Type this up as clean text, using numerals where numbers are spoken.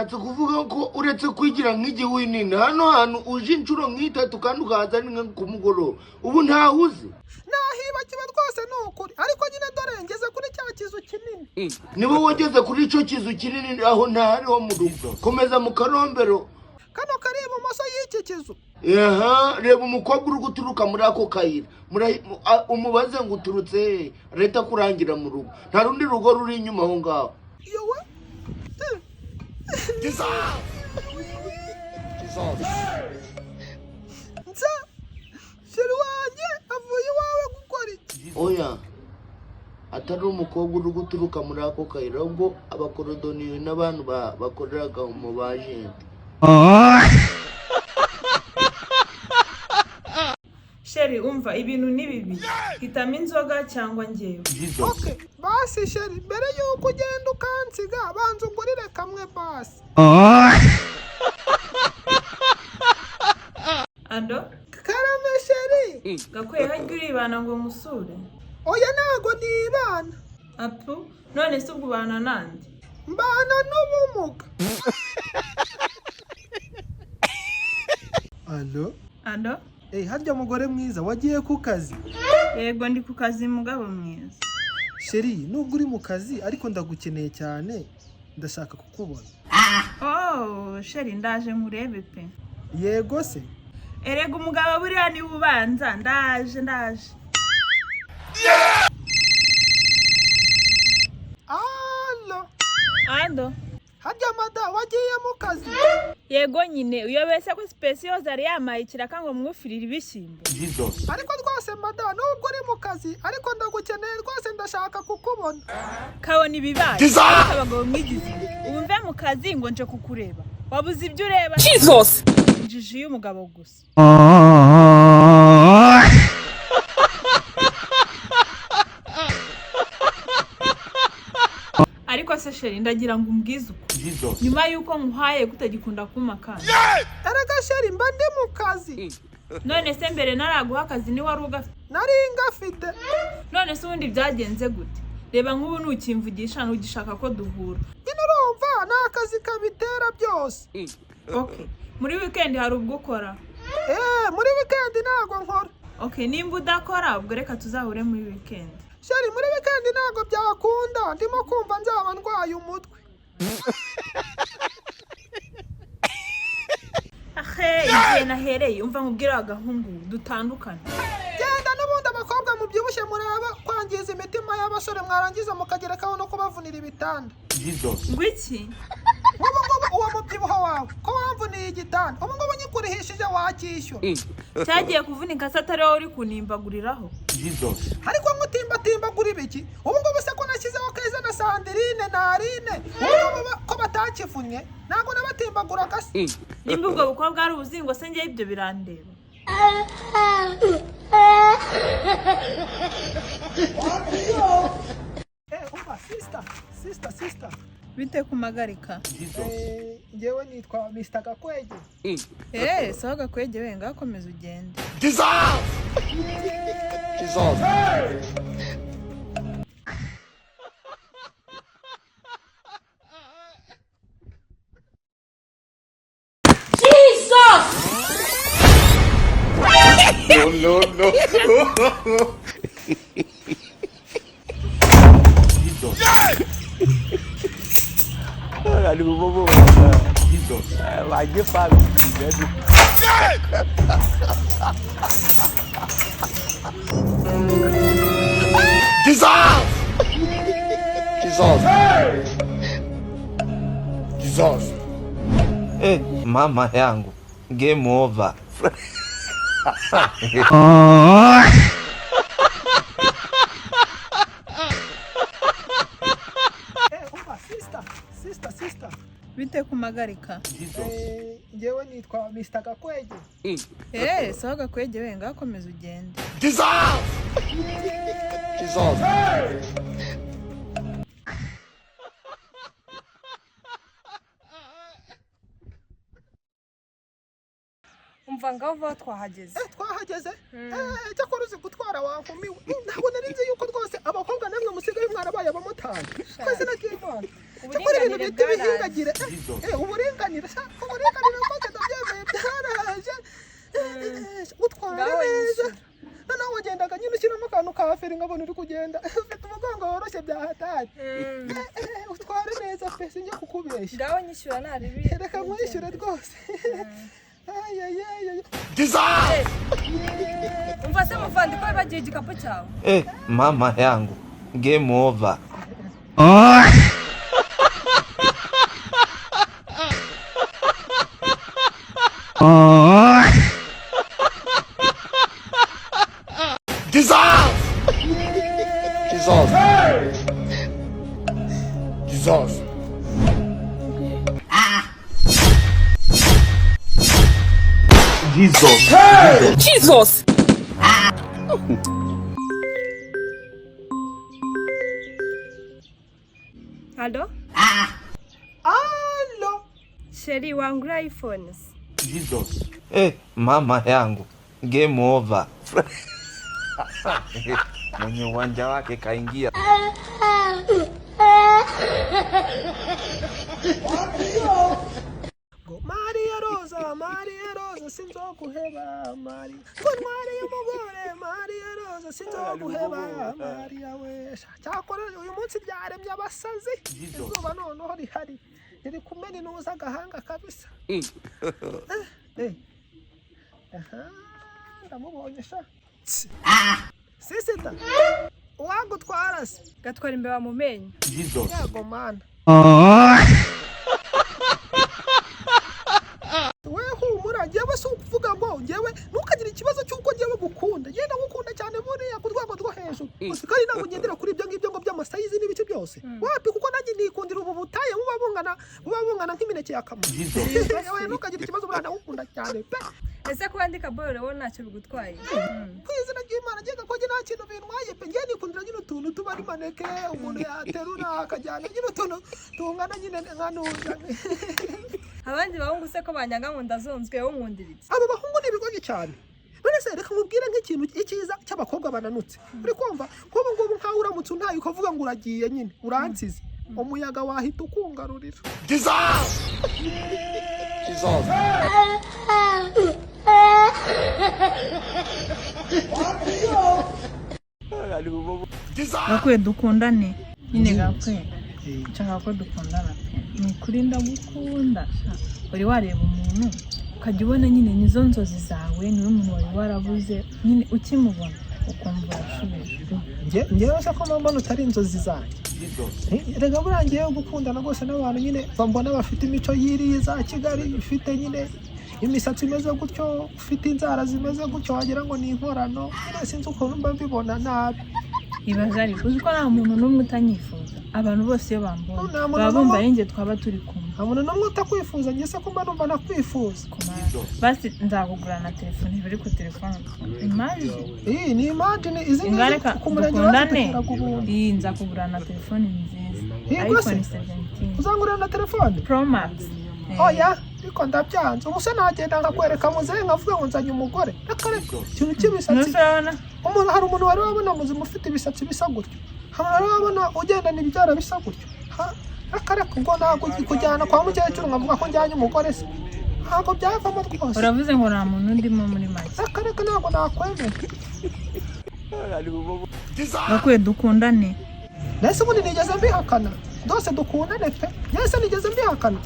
ushatse kuvuga ko uretse kwigira nk'igiwinini hano hantu uje inshuro nk'itatu kandi ukaza ni ku mugoroba ubu ntawuzi nahibakiwe rwose nukuri ariko nyine dore ngeze kuri cya kizu kinini niba wageze kuri ico kizu kinini aho ntahariho mu rugo komeza mu karombero kano kari ibumoso y'iki kizu aha reba umukobwa uri guturuka muri ako kayira umubaze ngo uturutse leta kurangira mu rugo nta rundi rugo ruri inyuma aho ngaho yowe nza sheri wanjye avuye iwawe gukora iki oya atari umukobwa uri guturuka muri ako kayira ahubwo abakorodoniye n'abantu bakoreraga mu bajenti Sheri umva ibintu ni bibi hitamo inzoga cyangwa ngewe okay basi sheri mbere yuko ugenda ukansiga banza ungurire kamwe basi Ando karame sheri Gakwege hajya uribana ngo musure oya nago nibana apu none se ubwo ubana nande mbana n'ubumuga Ando harya mugore mwiza wagiye ku kazi yego ndi ku kazi mugabo mwiza sheri nubwo uri mu kazi ariko ndagukeneye cyane ndashaka kukubona oh sheri ndaje nkurebe pe yego se erega umugabo buriya ni ubanza ndaje Ando harya mada wagiye mu kazi yego nyine uyo wese ko special zari yamayikira kango mwufirira ibishyimbo ariko rwose mada nubwo uri mu kazi ariko ndagukeneye rwose ndashaka kukubona kabona ibibaye abagabo mwigize umve mu kazi ngo nje kukureba wabuze ibyo ureba Jesus injiji y'umugabo gusa ariko se sheri ndagira ngo umbwize uko nyuma yuko nkuhaye kutagikunda kumakana erega sheri mba ndi mu kazi none se mbere naraguha akazi ni wari ugafite nari ngafite none se ubundi byagenze gute reba nk'ubu nukimvugisha ntugishaka ko duhura nyine urumva ni akazi kabitera byose okay muri weekend hari ubwo ukora muri weekend ntago nkora okay nimba udakora ubwo reka tuzahure muri weekend sheri muri weekend ntago byakunda ndimo kumva nzaba ndwaye umutwe igihe nahereye umva nkubwira agahungu dutandukanye genda n'ubundi abakobwa mubyibushye muraba kwangiza imitima y'abasore mwarangiza mukagerekaho no kubavunira ibitanda ngwiki ubu uwo mubyibuho wawe ko wamvuniye igitanda ubu ngubu nyikurihishije wakishyura cyagiye kuvunika se atari wowe uri kunimbaguriraho ariko nkutimbatimbagura ibiki ubu ngubu se ko nashyizeho keza na sandirine na arine ubu ko batakivunnye ntabwo nabatimbaguraga se nimba ubwo bukobwa ari ubuzingo se ngewe ibyo birandeba sister bite kumagarika ngewe nitwa Mr. Gakwege sawa Gakwege we ngakomeza ugende No. Ali bobo. Vai de fácil, Jesus. Mama yangu. Game over. Sister. bite kumagarika ngewe nitwa Mr. Gakwege sawa Gakwege we ngakomeza ugende umva ngaho twahageze twahageze cyakora uzi gutwara wankumiwe ntabwo nari nzi yuko rwose abakobwa namwe musigaye mwarabaye abamotari twese nagiye Cyakora ibintu bita ibihingagire ubu kunyira sha uburenganire bwose ndabyemeye byaraje utwara neza noneho wagendaga nyine ushyiramo akantu ka feri nkabona uri kugenda ufite umugongo woroshye byahatari utware neza pe sinjye kukubeshya ngaho nyishyura naribi reka nkwishyure rwose umva se muvandi ko bagiye igikapu cyawe mama yangu game over. Jesus! Aloo? Aloo! Sheri wangu iPhones. Mama yangu game over. Mwenye uwanja wake kaingia. Maria Rosa sinzokuheba Maria Kontware y'umugore Maria Rosa sinzokuheba Maria wesha cyakora uyu munsi byaremye abasazi izuba noneho rihari riri kumena inuza agahanga kabisa ndamubonye sha sisita wagutwara se gatwara imbeba mu menyo yego mana njyewe si ukuvuga ngo njyewe ntukagira ikibazo cy'uko njyewe gukunda ngenda ngukunda cyane buriya ku rwego rwo hejuru gusa kandi ntabwo ngendera kuri ibyo ngibyo ngo by'amasayizi n'ibiki byose wapi kuko nanjye nikundira ubu butaye buba bungana nk'imineke ya kamara ntukagira ikibazo buriya ndagukunda cyane pe ese ko wandika bore wowe ntacyo bigutwaye ku izina ry'Imana njye gakoge nta kintu bintwaye pe njye nikundira nyine utuntu tuba ari maneke umuntu yaterura akajyana nyine utuntu tungana nyine nka nuzane abandi bahungu se ko banyanga ngo ndazunzwe wowe nkundiritse abo bahungu ni ibigoye cyane none se reka nkubwire nk'ikintu icyiza cy'abakobwa bananutse uri kumva nk'ubu ngubu nkaho uramutse untaye ukavuga ngo uragiye nyine uransize umuyaga wahita ukungarurira Gakwege dukundane nyine Gakwege nshaka ko dukundana pe ni kuri ndagukunda uri wareba umuntu ukajya ubona nyine nizo nzozi zawe niwe muntu wari warabuze nyine ukimubona ukumva urashubije njyewe se ko mbona utari inzozi zanjye rega burangiye gukundana rwose n'abantu nyine bambona bafite imico yiriye za Kigali ifite nyine imisatsi imeze gutyo ufite inzara zimeze gutyo wagira ngo ni inkorano sinzi ukuntu mba mbibona nabi ibaza ariko uzi ko nta muntu n'umwe utanyifuza abantu bose iyo bambona baba bumva yenge twaba turi kumwe nta muntu n'umwe utakwifuza njye se ko mba numva nakwifuza basi nzakugura na telefone biri ku telefone imagine ni imagine izi ngare dukundane iyi nzakugura na telefone nziza iPhone 17 uzangurira na telefone Pro Max oya ariko ndabyanze ubu se nagenda nkakwereka muzehe nkavuga ngo nzanye umugore akareka ikintu cy'ibisatsi umuntu hari umuntu wari wabona muzima ufite ibisatsi bisa gutyo hari wabona ugendana ibyara bisa gutyo akareka ubwo ntabwo kujyana kwa mukecuru nkavuga ko njyanye umugore se ntabwo byavamo rwose uravuze ngo nta muntu ndimo muri make akareka ntabwo nakwemera Gakwege dukundane nese ubundi nigeze mbihakana dose dukundane pe nese nigeze mbihakana